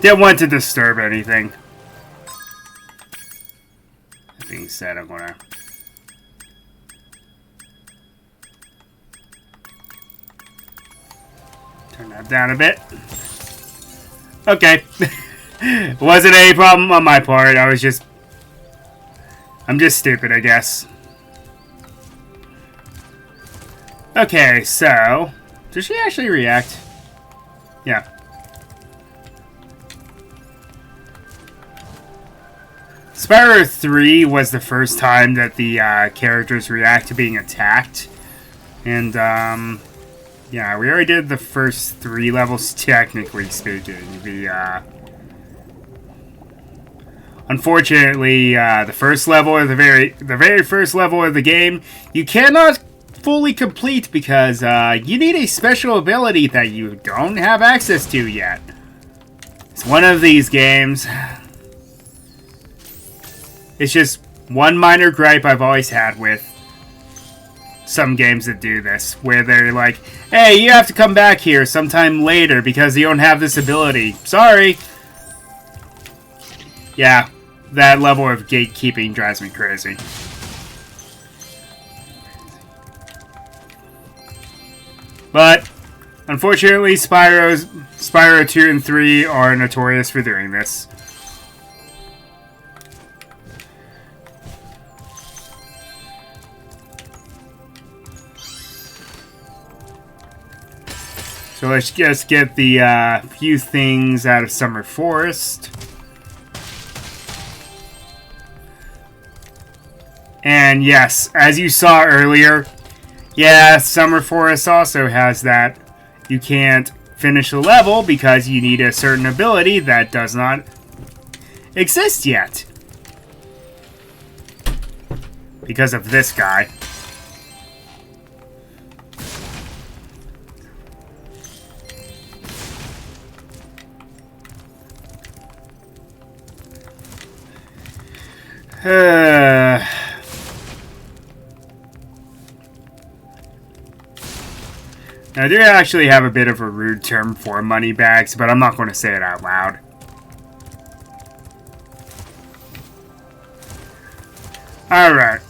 Didn't want to disturb anything. That being said, I'm gonna... turn that down a bit. Okay. Wasn't any problem on my part. I'm just stupid, I guess. Okay, so... Does she actually react? Yeah. Spyro 3 was the first time that the characters react to being attacked. And, yeah, we already did the first 3 levels, technically speaking. Unfortunately, the first level, the very first level of the game, you cannot fully complete because you need a special ability that you don't have access to yet. It's one of these games. It's just one minor gripe I've always had with some games that do this, where they're like, hey, you have to come back here sometime later because you don't have this ability. Sorry. Yeah, that level of gatekeeping drives me crazy. But, unfortunately, Spyro 2 and 3 are notorious for doing this. So let's just get the few things out of Summer Forest. And yes, as you saw earlier, yeah, Summer Forest also has that. You can't finish the level because you need a certain ability that does not exist yet. Because of this guy. Now, I do actually have a bit of a rude term for money bags, but I'm not going to say it out loud. Alright,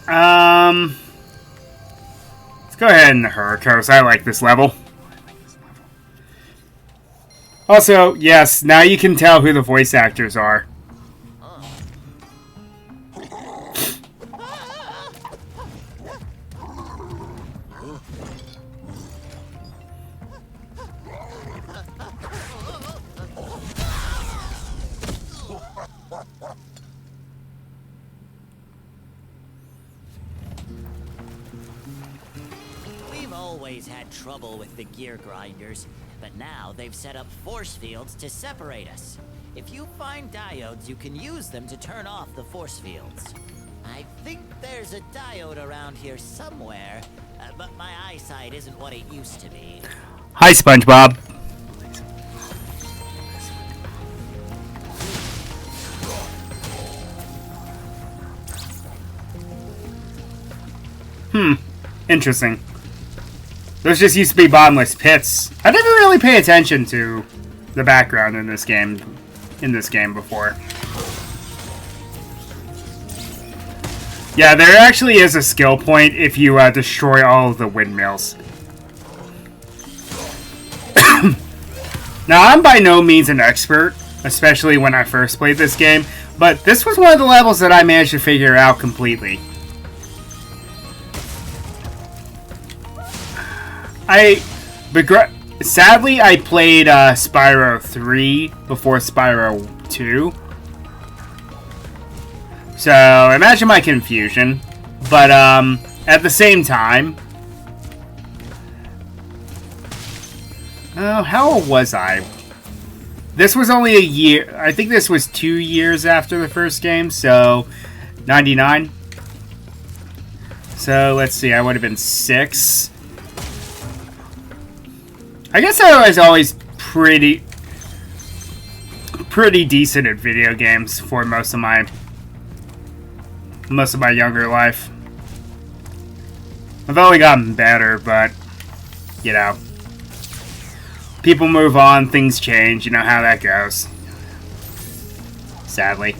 let's go ahead and Hurricos. I like this level. Also, yes, now you can tell who the voice actors are. Always had trouble with the gear grinders, but now they've set up force fields to separate us. If you find diodes, you can use them to turn off the force fields. I think there's a diode around here somewhere, but my eyesight isn't what it used to be. Hi, SpongeBob. Interesting. Those just used to be bottomless pits. I never really pay attention to the background in this game before. Yeah, there actually is a skill point if you destroy all of the windmills. Now, I'm by no means an expert, especially when I first played this game, but this was one of the levels that I managed to figure out completely. Sadly, I played Spyro 3 before Spyro 2. So, imagine my confusion. But, at the same time... Oh, how old was I? This was only a year... I think this was 2 years after the first game, so... 99? So, let's see, I would have been 6... I guess I was always pretty decent at video games for most of my younger life. I've only gotten better, but you know, people move on, things change. You know how that goes. sadly.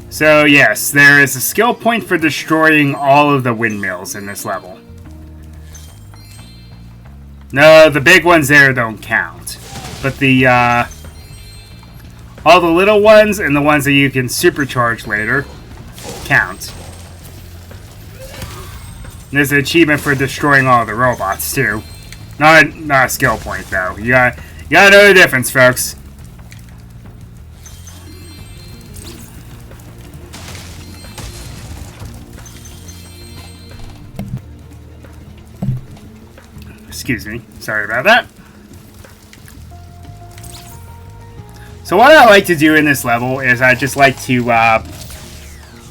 So yes, there is a skill point for destroying all of the windmills in this level. No, the big ones there don't count. But the, all the little ones and the ones that you can supercharge later count. And there's an achievement for destroying all the robots, too. Not a skill point, though. You gotta know the difference, folks. Excuse me. Sorry about that. So what I like to do in this level is I just like to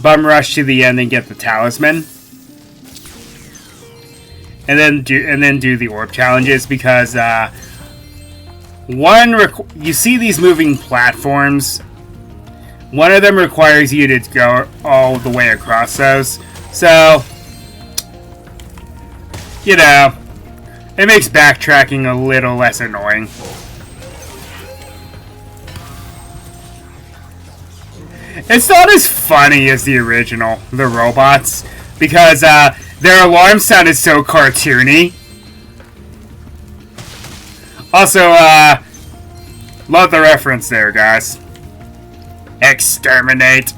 bum rush to the end and get the talisman. And then do the orb challenges because you see these moving platforms. One of them requires you to go all the way across those. So, you know, it makes backtracking a little less annoying. It's not as funny as the original, the robots, because their alarm sounded so cartoony. Also, love the reference there, guys. Exterminate.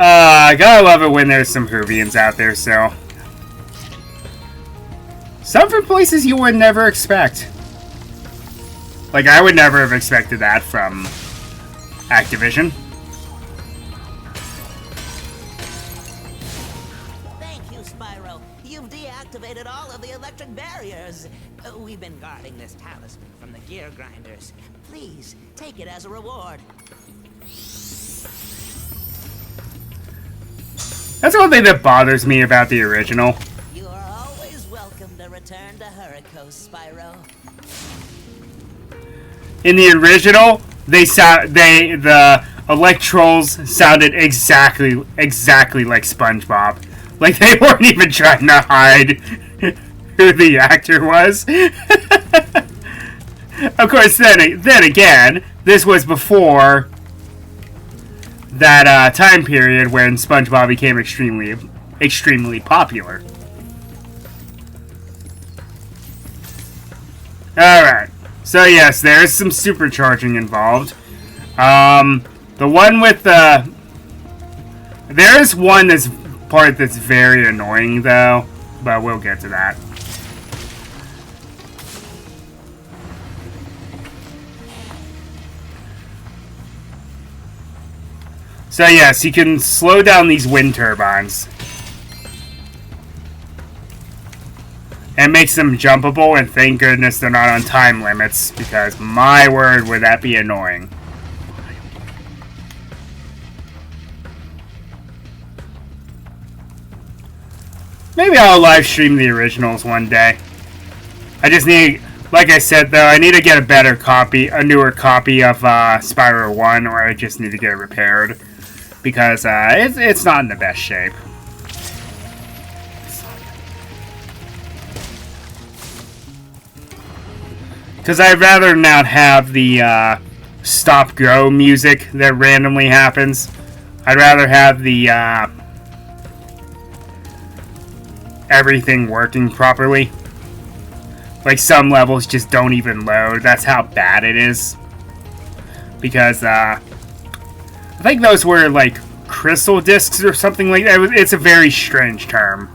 I gotta love it when there's some Hoovians out there, so. Some from places you would never expect. Like, I would never have expected that from Activision. Thank you, Spyro. You've deactivated all of the electric barriers. We've been guarding this talisman from the gear grinders. Please, take it as a reward. That's one thing that bothers me about the original. You are always welcome to return to Hurricane, Spyro. In the original, the Electrolls sounded exactly like SpongeBob. Like they weren't even trying to hide who the actor was. Of course, then again, this was before that time period when SpongeBob became extremely popular. Alright, so yes, there's some supercharging involved. The one with the... There's one that's very annoying, though, but we'll get to that. So yes, you can slow down these wind turbines. And makes them jumpable, and thank goodness they're not on time limits, because my word, would that be annoying. Maybe I'll live stream the originals one day. I just need, like I said though, I need to get a newer copy of Spyro 1, or I just need to get it repaired. Because it's not in the best shape. Because I'd rather not have the stop-go music that randomly happens. I'd rather have the everything working properly. Like some levels just don't even load. That's how bad it is. Because I think those were like crystal discs or something like that. It's a very strange term.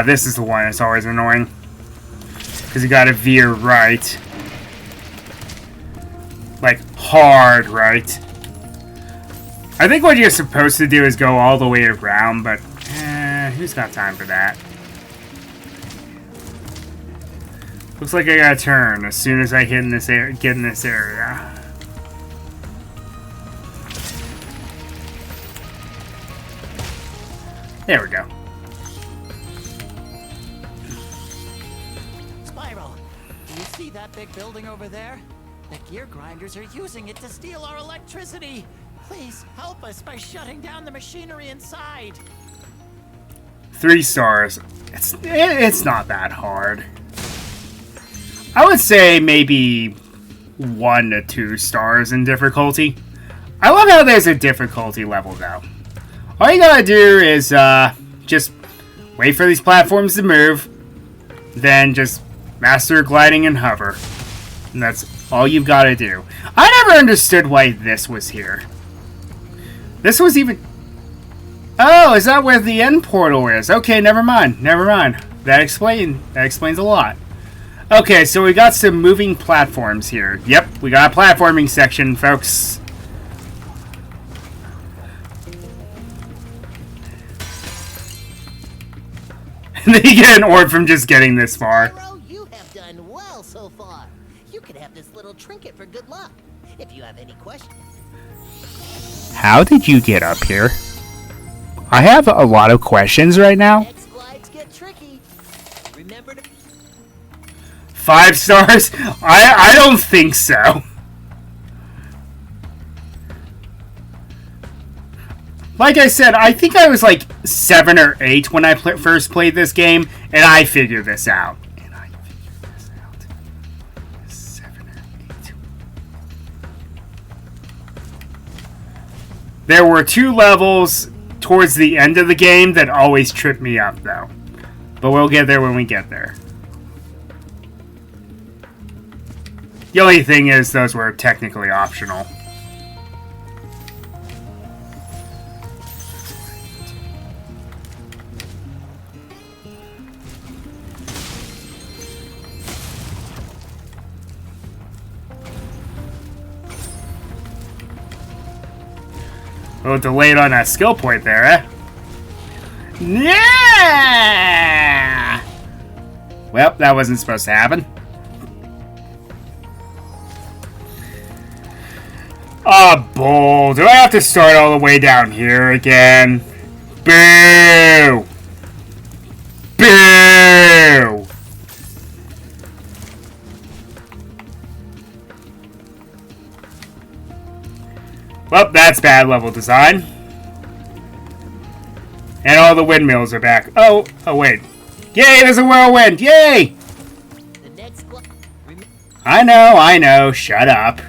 This is the one that's always annoying. Because you gotta veer right. Like, hard right. I think what you're supposed to do is go all the way around, but who's got time for that? Looks like I gotta turn as soon as I get in this area. There we go. Spyro, do you see that big building over there? The gear grinders are using it to steal our electricity. Please help us by shutting down the machinery inside. 3 stars. It's not that hard. I would say maybe 1 to 2 stars in difficulty. I love how there's a difficulty level though. All you gotta do is just wait for these platforms to move, then just master gliding and hover. And that's all you've got to do. I never understood why this was here. This was even... Oh, is that where the end portal is? Okay, never mind. Never mind. That explains a lot. Okay, so we got some moving platforms here. Yep, we got a platforming section, folks. And they get an orb from just getting this far. Spyro, you have done well so far. You could have this little trinket for good luck. If you have any questions. How did you get up here? I have a lot of questions right now. Next glides get tricky. Remember to 5 stars? I don't think so. Like I said, I think I was like 7 or 8 when I first played this game, and I figured this out. 7 or 8. There were 2 levels towards the end of the game that always trip me up, though. But we'll get there when we get there. The only thing is, those were technically optional. A little delayed on that skill point there, eh? Yeah! Well, that wasn't supposed to happen. Oh, bull. Do I have to start all the way down here again? Boo! Boo! Well, that's bad level design. And all the windmills are back. Oh, wait. Yay, there's a whirlwind! Yay! the next glide. I know. Shut up.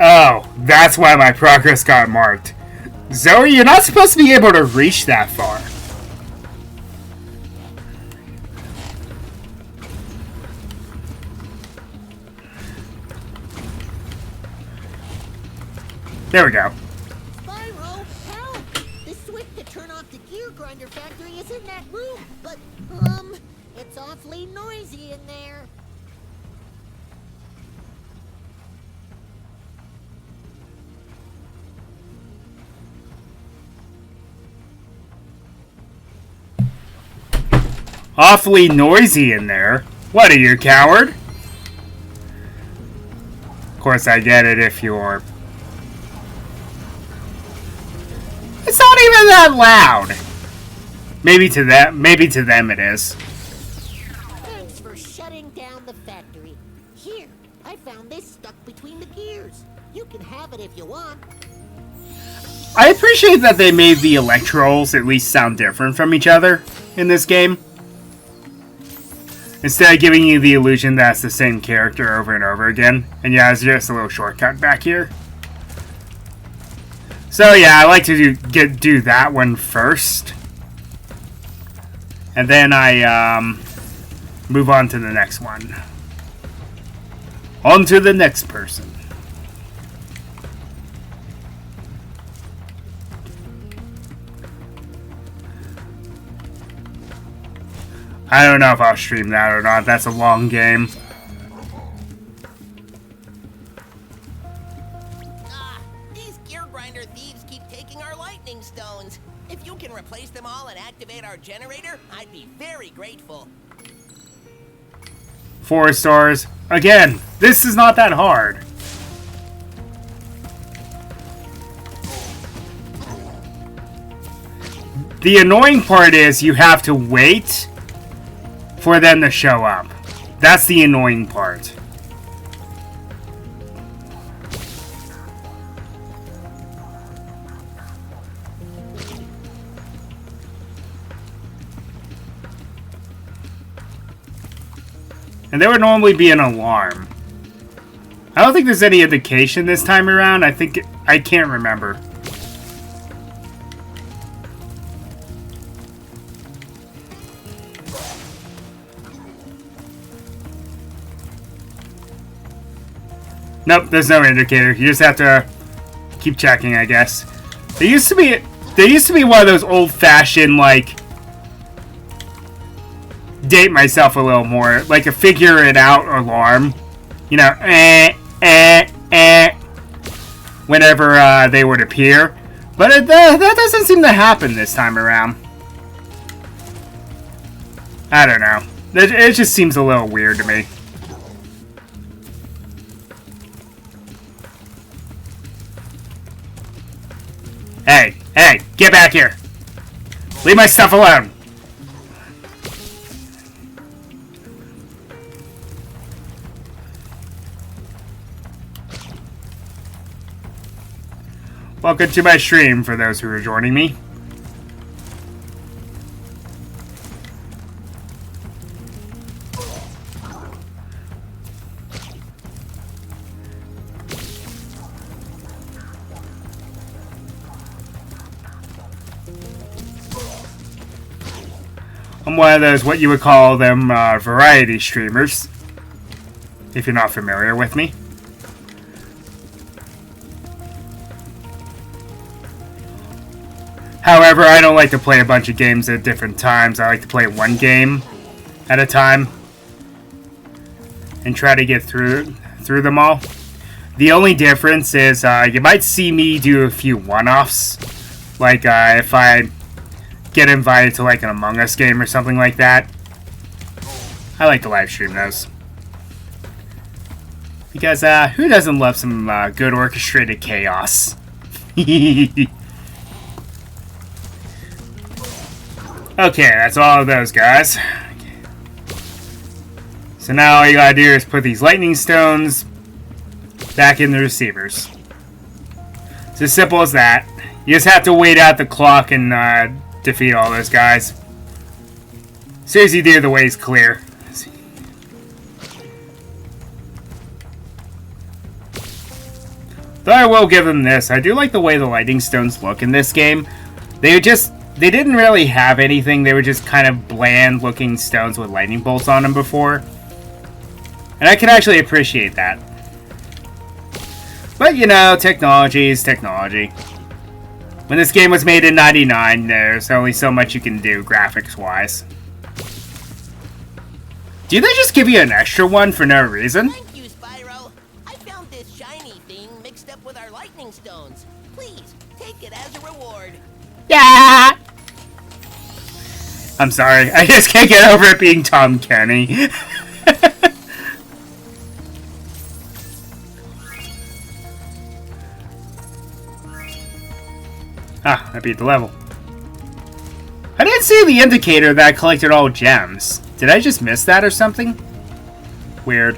Oh, that's why my progress got marked. Zoe, you're not supposed to be able to reach that far. There we go. Spyro, help! The switch to turn off the gear grinder factory is in that room, but, it's awfully noisy in there. Awfully noisy in there. What are you, coward? Of course, I get it if you're... It's not even that loud. Maybe to them it is. Thanks for shutting down the factory. Here, I found this stuck between the gears. You can have it if you want. I appreciate that they made the electrals at least sound different from each other in this game. Instead of giving you the illusion that it's the same character over and over again. And yeah, it's just a little shortcut back here. So yeah, I like to do that one first. And then I move on to the next one. On to the next person. I don't know if I'll stream that or not. That's a long game. These gear grinder thieves keep taking our lightning stones. If you can replace them all and activate our generator, I'd be very grateful. 4 stars. Again, this is not that hard. The annoying part is you have to wait for them to show up. That's the annoying part. And there would normally be an alarm. I don't think there's any indication this time around. I can't remember. Nope, there's no indicator. You just have to keep checking, I guess. There used to be one of those old-fashioned, like, date myself a little more, like a figure it out alarm. You know, whenever they would appear. But that doesn't seem to happen this time around. I don't know. It just seems a little weird to me. Hey, get back here! Leave my stuff alone! Welcome to my stream for those who are joining me. I'm one of those, what you would call them, variety streamers, if you're not familiar with me. However, I don't like to play a bunch of games at different times. I like to play one game at a time and try to get through them all. The only difference is you might see me do a few one-offs, like if I get invited to like an Among Us game or something like that. I like to live stream those. Because who doesn't love some good orchestrated chaos? Okay, that's all of those guys. So now all you gotta do is put these lightning stones back in the receivers. It's as simple as that. You just have to wait out the clock and defeat all those guys. As soon as you do, the way's clear. Though I will give them this, I do like the way the lightning stones look in this game. They didn't really have anything. They were just kind of bland looking stones with lightning bolts on them before. And I can actually appreciate that. But you know, technology is technology. When this game was made in '99, there's only so much you can do graphics-wise. Do they just give you an extra one for no reason? Thank you, Spyro. I found this shiny thing mixed up with our lightning stones. Please, take it as a reward. Yeah! I'm sorry, I just can't get over it being Tom Kenny. Ah, I beat the level. I didn't see the indicator that I collected all gems. Did I just miss that or something? Weird.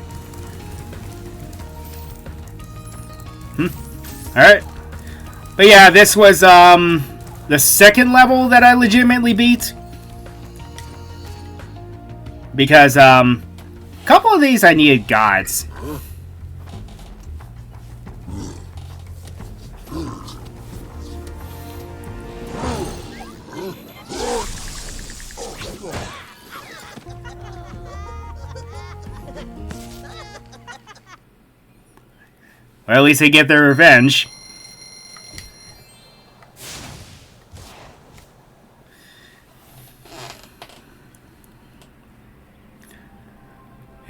Alright. But yeah, this was, the second level that I legitimately beat. Because, a couple of these I needed gods. Well, at least they get their revenge.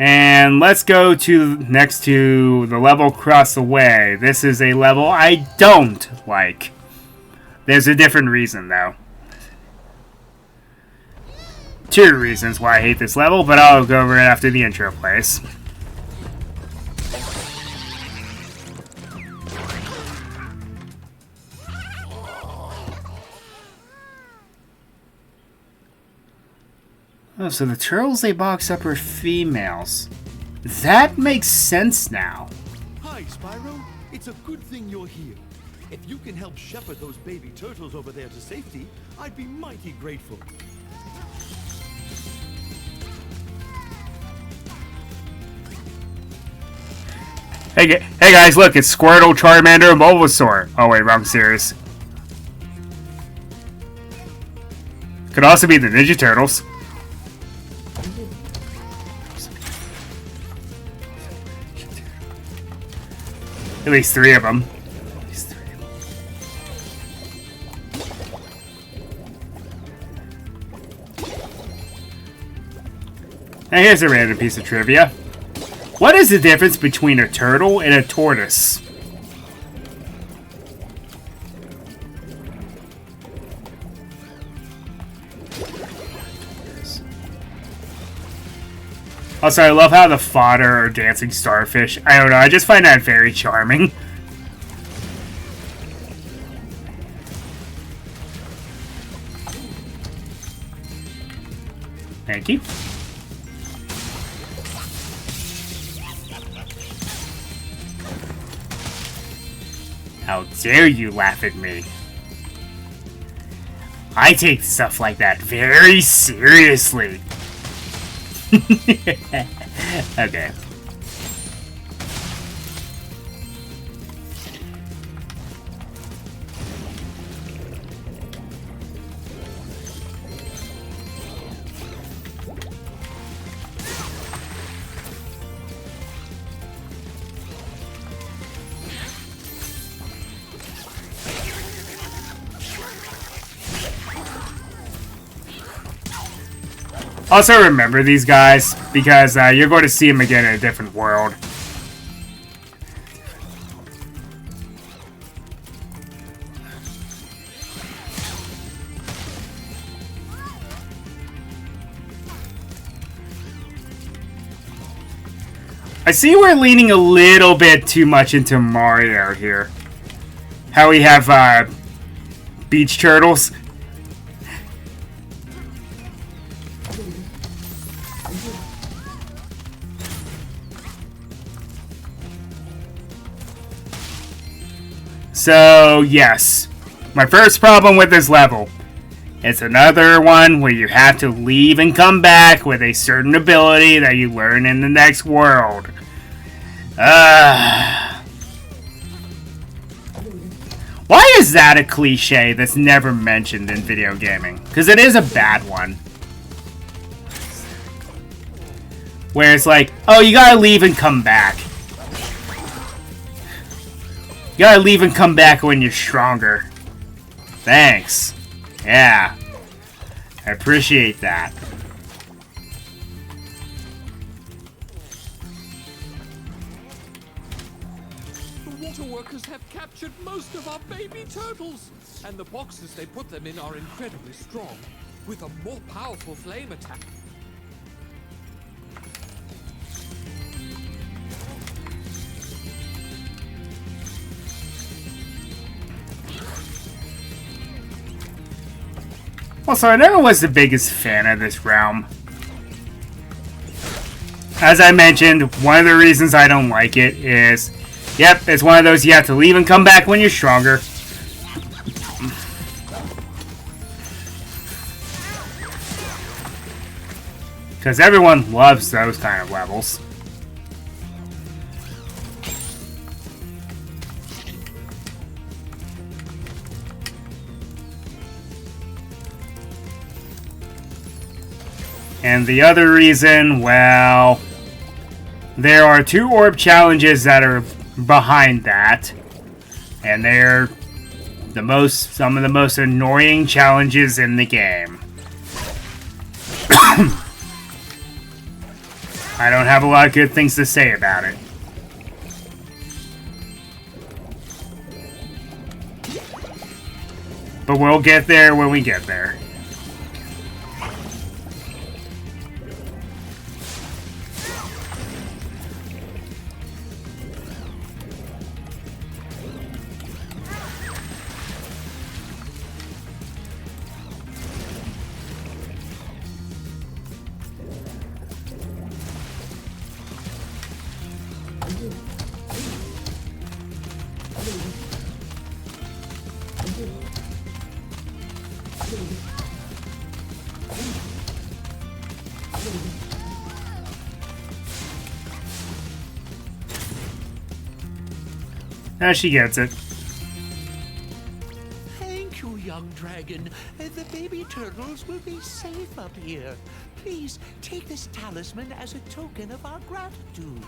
And let's go to next to the level across the way. This is a level I don't like. There's a different reason, though. 2 reasons why I hate this level, but I'll go over it after the intro plays. Oh, so the turtles they box up are females. That makes sense now. Hi, Spyro. It's a good thing you're here. If you can help shepherd those baby turtles over there to safety, I'd be mighty grateful. Hey guys, look, it's Squirtle, Charmander, and Bulbasaur. Oh wait, wrong series. Could also be the Ninja Turtles. At least 3 of them. Now here's a random piece of trivia. What is the difference between a turtle and a tortoise? Also, I love how the fodder are dancing starfish. I don't know, I just find that very charming. Thank you. How dare you laugh at me? I take stuff like that very seriously. Okay. Also remember these guys, because you're going to see them again in a different world. I see we're leaning a little bit too much into Mario here. How we have beach turtles. So, yes. My first problem with this level. It's another one where you have to leave and come back with a certain ability that you learn in the next world. Why is that a cliche that's never mentioned in video gaming? Because it is a bad one. Where it's like, oh, you gotta leave and come back. You gotta leave and come back when you're stronger. Thanks. Yeah. I appreciate that. The water workers have captured most of our baby turtles, and the boxes they put them in are incredibly strong, with a more powerful flame attack. Also, I never was the biggest fan of this realm. As I mentioned, one of the reasons I don't like it is, yep, it's one of those you have to leave and come back when you're stronger. Because everyone loves those kind of levels. And the other reason, well, there are 2 orb challenges that are behind that. And they're some of the most annoying challenges in the game. I don't have a lot of good things to say about it. But we'll get there when we get there. Now she gets it. Thank you, young dragon. The baby turtles will be safe up here. Please take this talisman as a token of our gratitude.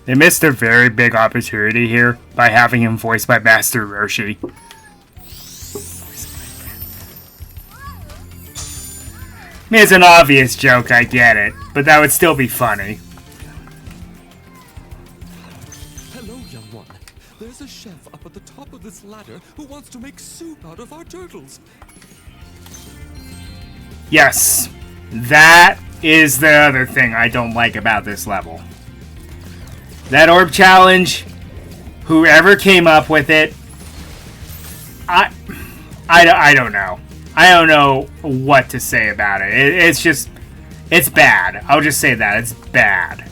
They missed a very big opportunity here by having him voiced by Master Roshi. I mean, it's an obvious joke, I get it, but that would still be funny. Hello, young one. There's a chef up at the top of this ladder who wants to make soup out of our turtles. Yes, that is the other thing I don't like about this level. That orb challenge, whoever came up with it, I don't know. I don't know what to say about it. It's just, it's bad. I'll just say that. It's bad.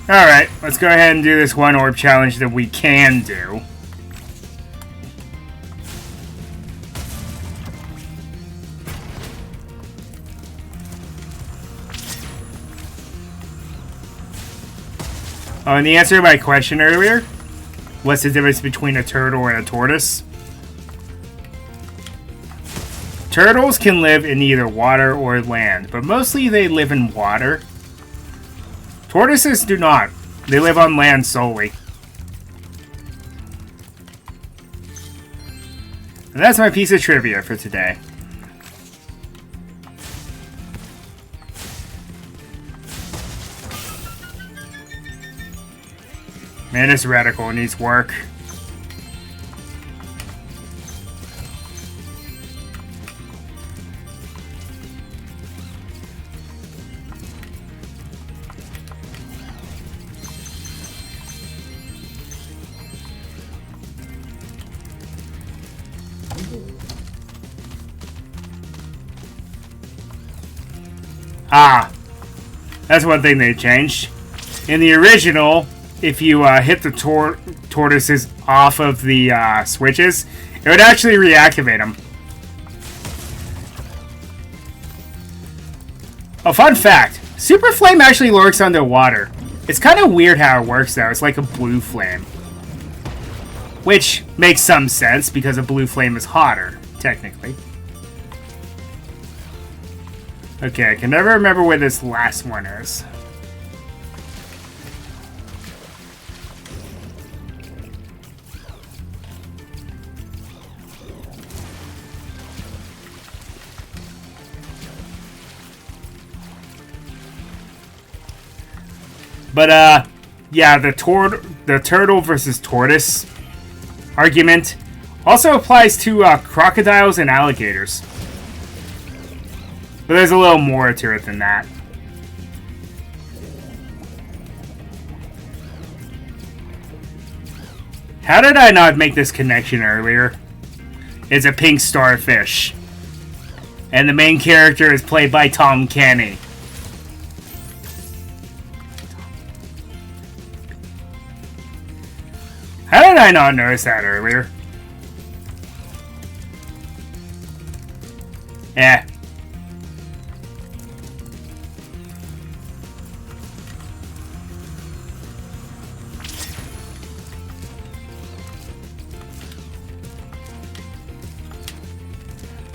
Alright, let's go ahead and do this one orb challenge that we can do. Oh, and the answer to my question earlier, what's the difference between a turtle and a tortoise? Turtles can live in either water or land, but mostly they live in water. Tortoises do not. They live on land solely. And that's my piece of trivia for today. Man, this reticle needs work. Ah, that's one thing they changed. In the original, if you hit the tortoises off of the switches, it would actually reactivate them. A fun fact, Super Flame actually works underwater. It's kind of weird how it works though, it's like a blue flame. Which makes some sense because a blue flame is hotter, technically. Okay, I can never remember where this last one is. But, yeah, the turtle versus tortoise argument also applies to crocodiles and alligators. But there's a little more to it than that. How did I not make this connection earlier? It's a pink starfish. And the main character is played by Tom Kenny. How did I not notice that earlier? Eh.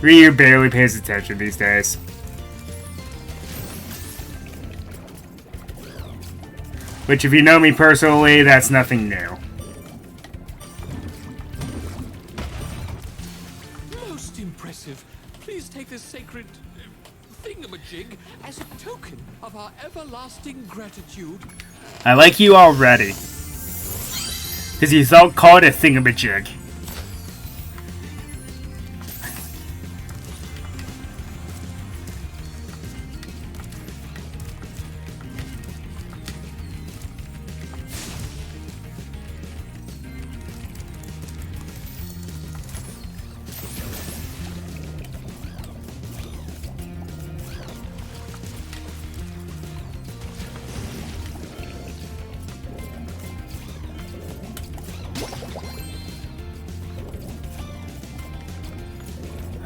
Ryu barely pays attention these days. Which, if you know me personally, that's nothing new. Most impressive. Please take this sacred thing thingamajig as a token of our everlasting gratitude. I like you already. Because you don't call it a thingamajig.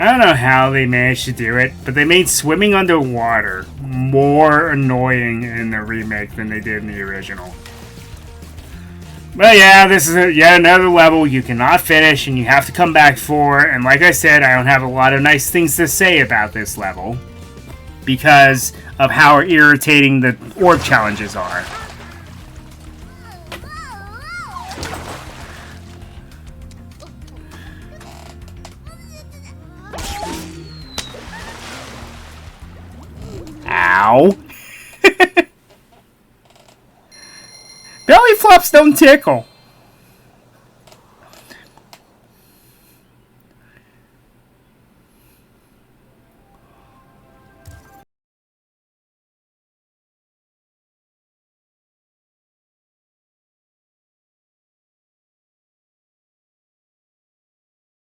I don't know how they managed to do it, but they made swimming underwater more annoying in the remake than they did in the original. But yeah, this is yet another level you cannot finish and you have to come back for. And like I said, I don't have a lot of nice things to say about this level because of how irritating the orb challenges are. Ow. Belly flops don't tickle.